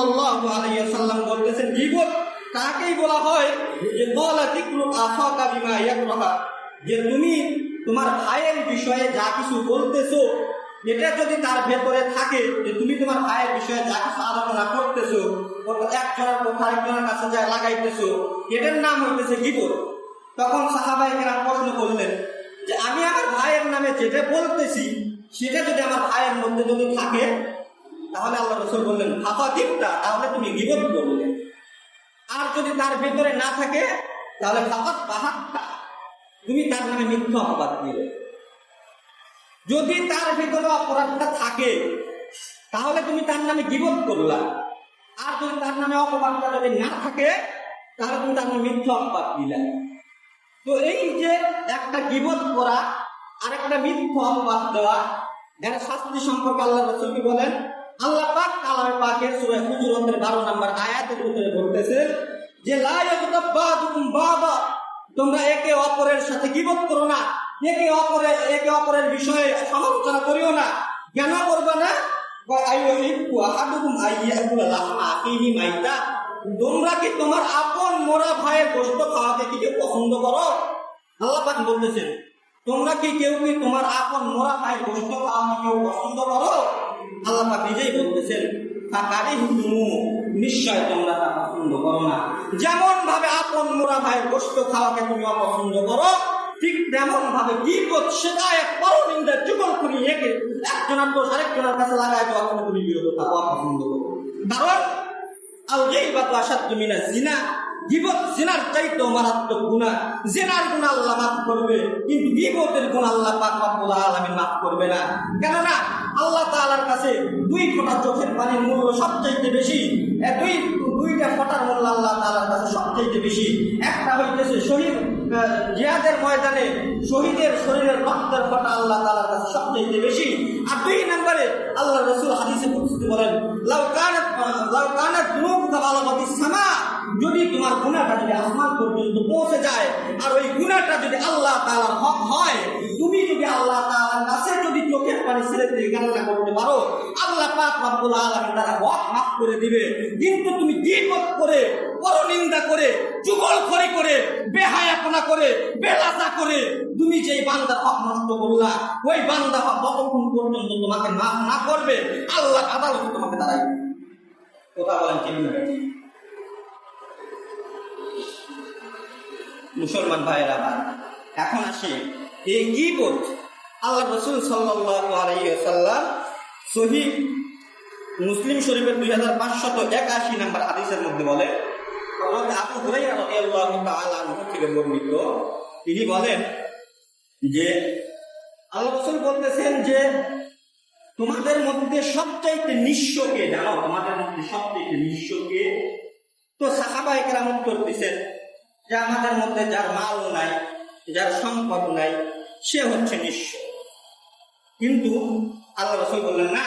সাল্লাল্লাহু আলাইহি ওয়াসাল্লাম বলতেছেন গীবত তাকেই বলা হয় যে ক্বালা যিকরু আখাকা বিমা ইয়াকরাহা, যে তুমি তোমার ভাইয়ের বিষয়ে যা কিছু বলতেছো এটা যদি তার ভেতরে থাকে, যে তুমি তোমার ভাইয়ের বিষয়ে যা কিছু আলোচনা করতেছো একজনের কথা আরেকজনের কাছে যা লাগাইতেছো, এটার নাম হইতেছে গীবত। তখন সাহাবায়ে কেরাম প্রশ্ন করলেন যে আমি আমার ভাইয়ের নামে যেটা বলতেছি সেটা যদি আমার ভাইয়ের মধ্যে যদি থাকে, তাহলে আল্লাহ রাসূল বললেন ফাকাদিবতা, তাহলে তুমি গীবত করলে। আর যদি তার ভেতরে না থাকে তাহলে ফাকাত বাহাত্তা, তুমি তার নামে মিথ্যা অপবাদ দিলে। যদি তার ভেতরে অপরাধটা থাকে তাহলে তুমি তার নামে গীবত করলা, আর যদি তার নামে অপবাদটা যদি না থাকে তাহলে তুমি তার নামে মিথ্যা অপবাদ দিলা। তো এই যে একটা গীবত করা আর একটা মিথ্যা অপবাদ দেওয়া, এর শাস্তি সম্পর্কে আল্লাহ রাসূল কি বলেন? আল্লাহ পাক কালামে পাকের সূরা হুজুরাতের 12 নম্বর আয়াতের ভিতরে বলতেছেন যে লা ইয়াগতাবাদুকুম বাবা, তোমরা একে অপরের সাথে গীবত করো না, একে অপরের বিষয়ে সমালোচনা করিও না। কেন করবে না? তোমরা কি তোমার আপন মোরা ভাইয়ের গোশত খাওয়াকে কি কেউ পছন্দ করো? আল্লাহ পাক বলতেছেন তোমরা কি কেউ কি তোমার আপন মোরা ভাইয়ের গোশত খাওয়াকে কেউ পছন্দ করো? আল্লাহ পাক নিজেই বলতেছেন নিশ্চয় তোমরা তা পছন্দ করো না। যেমন ভাবে আপন মোরা ভাইয়ের গোশত খাওয়াকে তুমি অপছন্দ করো, ঠিক তেমন ভাবে গীবত, শিকায়াত, পরনিন্দা, চুগলখড়ি একে একজনের দোষ আরেকজনের কাছে লাগায় দেওয়া তুমি বিরত থাকো, অপছন্দ করো। কারণ আল গীবাতু আশাদ্দু মিনাজ জিনা, গীবত জিনার চাইতেও মারাত্মক গুনাহ। জিনার গুনাহ আল্লাহ মাফ করবে, কিন্তু গীবতের গুনাহ আল্লাহ পাক রব্বুল আলামিন মাফ করবে না। কেননা আল্লাহ তাআলার কাছে দুই ফোঁটা চোখের পানির মূল্য সবচেয়ে বেশি। দুইটা ফোঁটার মূল্য আল্লাহ তাআলার কাছে সবচেয়ে বেশি। একটা হইতেছে শহীদ জিহাদের ময়দানে শহীদের শরীরের রক্তের ফোঁটা আল্লাহ তাআলার কাছে সবচেয়ে বেশি। আর দুই নম্বরে আল্লাহ রাসূল হাদিসে কুদসিতে বলেন লাউ কানাত যুনুবুকা বালাগাতিস সামা, যদি তোমার গুনাহটা যদি আসমান পর্যন্ত পৌঁছে যায় আর ওই গুনাহটা যদি আল্লাহ তাআলার হক হয়, তুমি যদি আল্লাহ তাআলার কাছে যদি চোখের পানি ছেড়ে দিয়ে কান্না করতে পারো, আল্লাহ পাক রব্বুল আলামিন তার হক মাফ করে দিবে। কিন্তু তুমি গীবত করে, পরনিন্দা করে, চুগলখড়ি করে, বেহায়াপনা করে, বেলাজা করে তুমি যেই বান্দার হক নষ্ট করলা, ওই বান্দা হক যতক্ষণ পর্যন্ত তোমাকে মাফ না করবে আল্লাহ আদালতে তোমাকে দাঁড়াইবে। কথা বলেন ঠিক না? মুসলমান ভাইয়েরা, এখন আসি এই গীবত। আল্লাহ রাসূল সাল্লাল্লাহু আলাইহি ওয়াসাল্লাম সহিহ মুসলিম শরীফের 2581 নম্বর হাদিসের মধ্যে বলে, আবু হুরায়রা রাদিয়াল্লাহু তাআলা আনহু থেকে বর্ণিত, তিনি বলেন যে আল্লাহ রাসূল বলতেছেন যে তোমাদের মধ্যে সবচাইতে নিঃস্ব কে জানো? তোমাদের মধ্যে সবচাইতে নিঃস্ব কে? তো সাহাবায়ে কেরাম উত্তর দিয়েছেন যে আমাদের মধ্যে যার মাল নাই, যার সম্পদ নাই, সে হচ্ছে নিঃস্ব। কিন্তু আল্লাহ রাসূল বললেন না,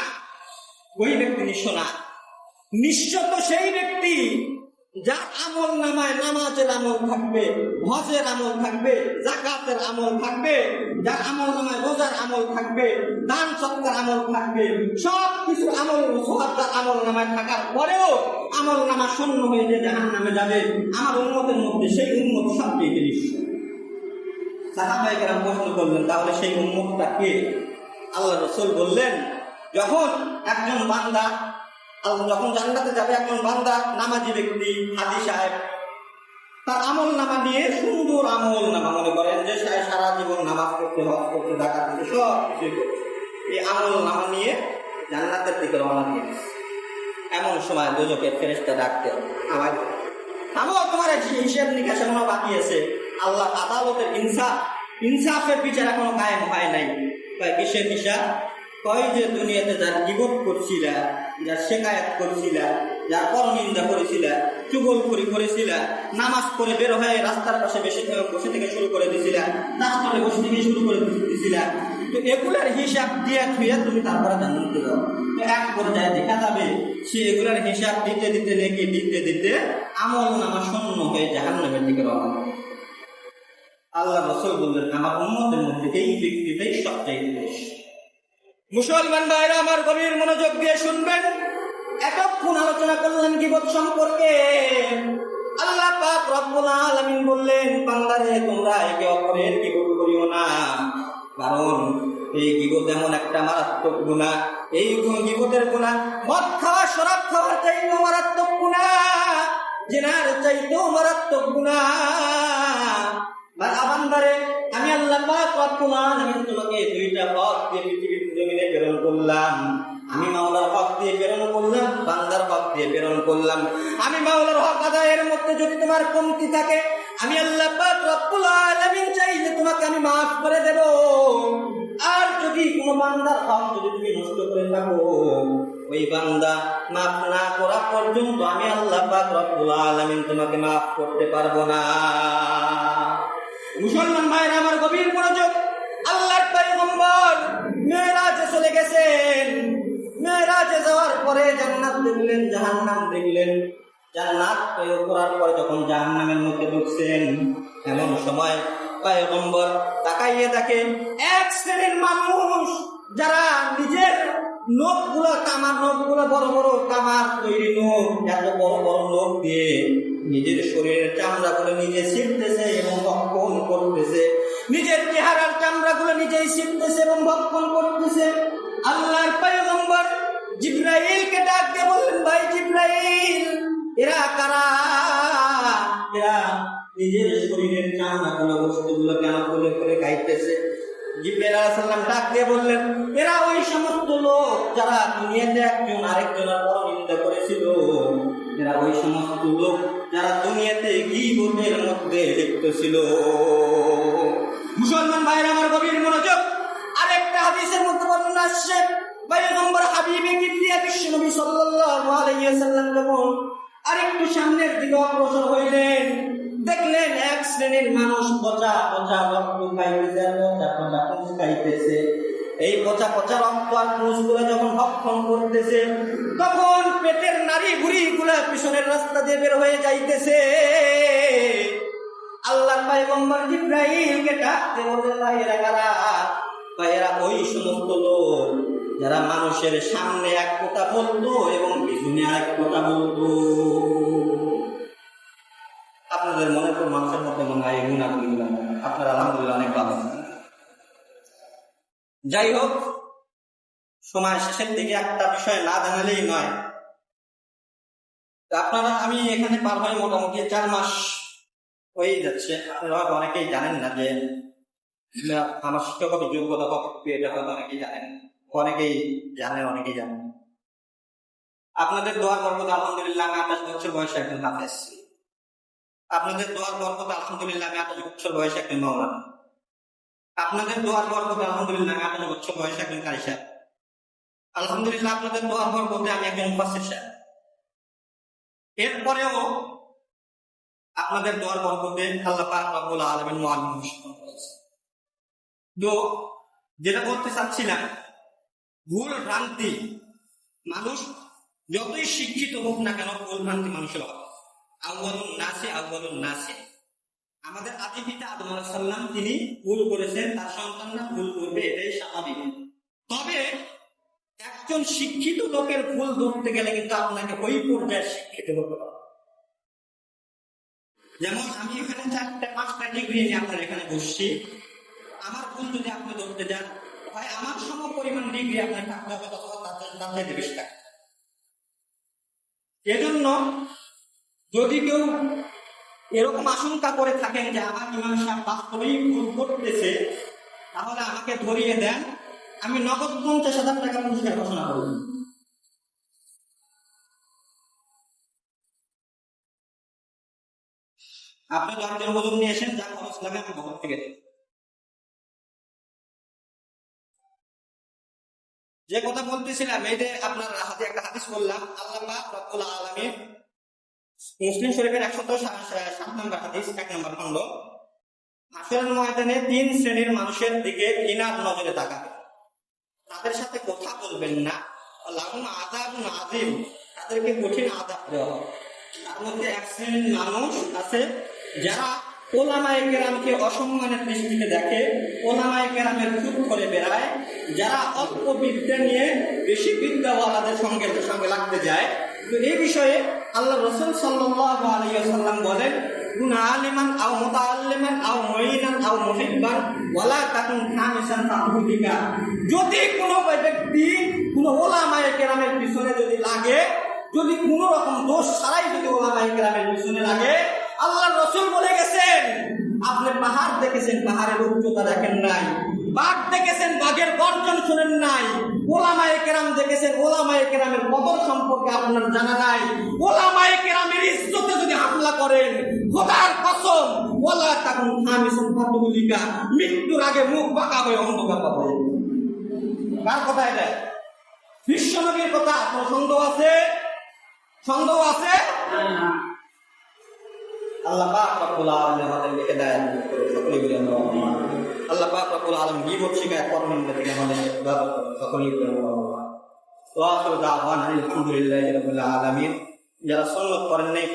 ওই ব্যক্তি নিঃস্ব না। নিঃস্ব তো সেই ব্যক্তি যার আমল নামায় নামাজের আমল থাকবে, হজের আমল থাকবে, যাকাতের আমল থাকবে, যার আমল নামায় রোজার আমল থাকবে, দান সৎকার আমল থাকবে, সব কিছু আমল সোহাদার আমল নামায় থাকার পরেও আমল নামা শূন্য হয়ে যে জাহান্নামে যাবে, আমার উম্মতের মধ্যে সেই উম্মত সবচেয়ে নিঃস্ব। সাহাবায়ে কেরাম প্রশ্ন করলেন তাহলে সেই উম্মতটা কে? আল্লাহ রাসূল বললেন যখন একজন বান্দা যখন জান্নাতে যাবে, একজন বান্দা নামাজি ব্যক্তি, হাজী সাহেব, তার আমল নামা নিয়ে সুন্দর আমল নামা, মনে করেন যে সারা জীবন নামাজ পড়তে, হজ করতে, যাকাত দিতে, সব কিছু এই আমল নামা নিয়ে জান্নাতের দিকে রওনা দিয়ে এমন সময় দোজখের ফেরেশতা ডাকতে আওয়াজ, থামো, তোমার হিসাব নিকাশ এখনো বাকি আছে। আল্লাহ আদালতের ইনসাফের বিচার এখনো কায়েম হয় নাই। কিসের হিসাব? কয় যে দুনিয়াতে যার গীবত করছিলা, যার শিকায়াত করছিলা, যার পরনিন্দা করেছিলা, চুগলখড়ি করেছিলা, নামাজ পড়ে বের হয়ে রাস্তার পাশে বসে থেকে শুরু করে দিছিলা, রাস্তায় বসে থেকে শুরু করে দিছিলা, তো এগুলার হিসাব দিয়ে থুয়ে তুমি তারপরে জান্নাতে যাও। তো এক পর্যায়ে দেখা যাবে সে এগুলার হিসাব দিতে দিতে নেকি দিতে দিতে আমল নামা শূন্য হয়ে জাহান্নামের দিকে রওনা হবে। আল্লাহ রাসূল বললেন আমার উম্মতের মধ্যে এই ব্যক্তিটাই সবচেয়ে বেশি। মুসলমান ভাইরা আমার গভীর মনোযোগ দিয়ে শুনবেন, এতক্ষণ আলোচনা করলেন গীবত সম্পর্কে। আল্লাহ পাক রব্বুল আলামিন বললেন, বান্দারে তোমরা একে অপরের গীবত করিও না, কারণ এই গীবত এমন একটা মারাত্মক গুনাহ। এই গীবতের গুনাহ মদ খাওয়া, শরাব খাওয়ার চাইতেও মারাত্মক গুনাহ, জিনার চাইতেও মারাত্মক গুনাহ। বান্দারে আমি আল্লাহ পাক রব্বুল আলামিন তোমাকে দুইটা পথ দিয়ে পৃথিবীর জমিনে প্রেরণ করলাম। আমি মাওলার হক দিয়ে প্রেরণ করলাম, বান্দার হক দিয়ে প্রেরণ করলাম। আমি মাওলার হক আদায়ের মধ্যে যদি তোমার কমতি থাকে, আমি আল্লাহ পাক রব্বুল আলামিন চাইলে তোমাকে আমি মাফ করে দেব। আর যদি কোনো বান্দার হক যদি তুমি নষ্ট করে থাকো, ওই বান্দা মাফ না করা পর্যন্ত আমি আল্লাহ পাক রব্বুল আলামিন তোমাকে মাফ করতে পারবো না। মুসলমান ভাইরা আমার, গভীর মনোযোগ। আল্লাহর পয়গম্বর মেরাজে চলে গেছেন। মেরাজে যাওয়ার পরে জান্নাত দেখলেন, জাহান্নাম দেখলেন। জান্নাত প্রয়োগ করার পরে যখন জাহান্নামের মধ্যে ঢুকছেন, এমন সময় পয়গম্বর তাকাইয়ে দেখেন এক শ্রেণীর মানুষ যারা নিজের নখগুলো, তামার নখগুলো, বড় বড় তামার তৈরি নখ, এত বড় বড় নখ দিয়ে নিজের শরীরের চামড়াগুলো নিজে ছিঁড়তেছে এবং ভক্ষণ করতেছে। নিজের চেহারার চামড়াগুলো নিজেই ছিঁড়তেছে এবং ভক্ষণ করতেছে। আল্লাহর পয়গম্বর জিবরাইলকে ডাক দিয়ে বললেন, ভাই জিবরাইল, এরা কারা? এরা নিজের শরীরের চামড়াগুলো, বস্তুগুলো কেন করে করে খাইতেছে? জিবরাইল আলাইহিস সালাম ডাক দিয়ে বললেন, এরা ওই সমস্ত লোক যারা দুনিয়াতে একজন আরেকজনের পরনিন্দা করেছিল। এরা ওই সমস্ত লোক যারা দুনিয়াতে গীবতের মধ্যে লিপ্ত ছিল। মুসলমান ভাইরা আমার, গভীর মনোযোগ। আরেকটা হাদিসের মধ্যে বর্ণনা আসছে, পয়গম্বর হাবিবে কিবরিয়া বিশ্বনবী সাল্লাল্লাহু আলাইহি ওয়াসাল্লাম যখন আরেকটু সামনের দিকে অগ্রসর হইলেন, দেখলেন এক শ্রেণীর মানুষ পচা পচা রক্ত খাইতেছে, পচা পচা পুঁজ খাইতেছে। এই পচা পচা রক্ত আর পুঁজগুলো যখন ভক্ষণ করতেছে, তখন পেটের নাড়ি ভুড়ি গুলা পিছনের রাস্তা দিয়ে বের হয়ে যাইতেছে। আল্লাহর পয়গম্বর জিবরাইলকে ডাকতে বললেন, ভাই এরা কারা? এরা ওই সমস্ত লোক যারা মানুষের সামনে এক কথা বলতো এবং পিছনে এক কথা বলতো। আপনাদের মনে তো মানুষের মধ্যে মনে হয় গুণাগুলিগুলো, আপনারা আলহামদুলিল্লাহ অনেক ভালো। যাই হোক, সময় শেষের দিকে একটা বিষয় না জানালেই নয়। আপনারা, আমি এখানে পার হয় মোটামুটি 4 মাস হয়ে যাচ্ছে। আপনারা অনেকেই জানেন না যে আমার শিক্ষাগত যোগ্যতা কতটুকু, এটা হয়তো অনেকেই জানেন, অনেকেই জানেন, অনেকেই জানেন। আপনাদের দোয়ার বরকতে আলহামদুলিল্লাহ আমি 28 বছর বয়সে একজন হাফেজ। আপনাদের দোয়ার বরকতে আলহামদুলিল্লাহ আমি 28 বছর বয়সে একজন মাওলানা। আপনাদের দোয়ার বরকতে আলহামদুলিল্লাহ আমি 28 বছর বয়সে একজন কারি সাহেব। আলহামদুলিল্লাহ আপনাদের দোয়ার বরকতে আমি একজন মুফাসসির সাহেব। এরপরেও আপনাদের দোয়ার বরকতে আল্লাহ পাক রব্বুল আলামিন মুআল্লিম ঘোষণা করেছে। তো যেটা বলতে চাচ্ছিলাম, ভুল ভ্রান্তি, মানুষ যতই শিক্ষিত হোক না কেন, ভুল ভ্রান্তি মানুষের হবে। আউয়ালুন নাসি, আমাদের আদি পিতা আদম আলাইহিস সালাম তিনি ভুল করেছেন, তার সন্তানরা ভুল করবে, এটাই স্বাভাবিক। তবে একজন শিক্ষিত লোকের ভুল ধরতে গেলে কিন্তু আপনাকে ওই পর্যায়ে শিক্ষিত হতে হবে। যেমন আমি এখানে 4-5টা ডিগ্রি নিয়ে আপনার এখানে বসছি, আমার ভুল যদি আপনি ধরতে যান, হয় আমার সম পরিমাণ ডিগ্রি আপনার থাকতে হবে, অথবা তার চাইতে বেশি থাকবে। এজন্য যদি কেউ এরকম আশঙ্কা করে থাকেন যে আমার ইমাম সাহেব বাস্তবেই ভুল করতেছে, তাহলে আমাকে ধরিয়ে দেন, আমি নগদ 50,000 টাকা পুরস্কার ঘোষণা করব। আপনি 10 জন ওজন নিয়ে এসেন, যা খরচ লাগে আমি ঘর থেকে দেব। যে কথা বলতেছিলাম, এই যে আপনার হাতে একটা হাদিস বললাম, আল্লাহ পাক রব্বুল আলামিন মুসলিম শরীফের 107 নম্বর হাদিস, 1 নম্বর খণ্ড, হাসরের ময়দানে 3 শ্রেণীর মানুষের দিকে ঘৃণার নজরে তাকাবে, তাদের সাথে কথা বলবেন না, লাহুম আযাবুন আযীম, তাদেরকে কঠিন আযাব দেওয়া হবে। তার মধ্যে এক শ্রেণীর মানুষ আছে যারা ওলামায়ে কেরামকে অসম্মানের দৃষ্টিতে দেখে, ওলামায়ে কেরামের চুপ করে বেড়ায়, যারা অল্প বিদ্যা নিয়ে বেশি বিদ্যাওয়ালাদের সঙ্গে সঙ্গে লাগতে যায়। তো এই বিষয়ে আল্লাহ রাসূল সাল্লাল্লাহু আলাইহি ওয়াসাল্লাম বলেন, কুন আলিমান আও মুতাআল্লিমান আও মুঈনান আও মুহিব্বান ওয়ালা তাকুন খামিসান তাহুদিকা। যদি কোনো ব্যক্তি কোনো ওলামায়ে কেরামের পিছনে যদি লাগে, যদি কোনো রকম দোষ ছাড়াই যদি ওলামায়ে কেরামের পিছনে লাগে, আল্লাহর রাসূল বলে গেছেন, আপনি পাহাড় দেখেছেন, পাহাড়ের উচ্চতা দেখেন নাই, বাঘ দেখেছেন, বাঘের গর্জন শুনেন নাই, ওলামায়ে কেরাম দেখেছেন, ওলামায়ে কেরামের কদর সম্পর্কে আপনার জানা নাই, ওলামায়ে কেরামের ইজ্জতে যদি হামলা করেন, খোদার কসম ওয়ালা তাকুন খামিসান ফাতুলিকা, মৃত্যুর আগে মুখ বাঁকা হয়ে অন্ধকার পাবে। কার কথা এটা? বিশ্বনবীর কথা। কোনো সন্দেহ আছে? সন্দেহ আছে? আল্লাহ পাক রব্বুল আলামিন আমাদেরকে হেদায়েত দান করুন। সকলেই বলেন আমিন। আল্লাহ পাক রব্বুল আলামিন গীবত শিকায়ত পরনিন্দা থেকে আমাদের হেফাজত করুন। সকলেই বলেন আমিন। ওয়া আখিরু দাওয়ানা আলহামদুলিল্লাহি রাব্বিল আলামিন। যারা সুন্নাত করেন নাই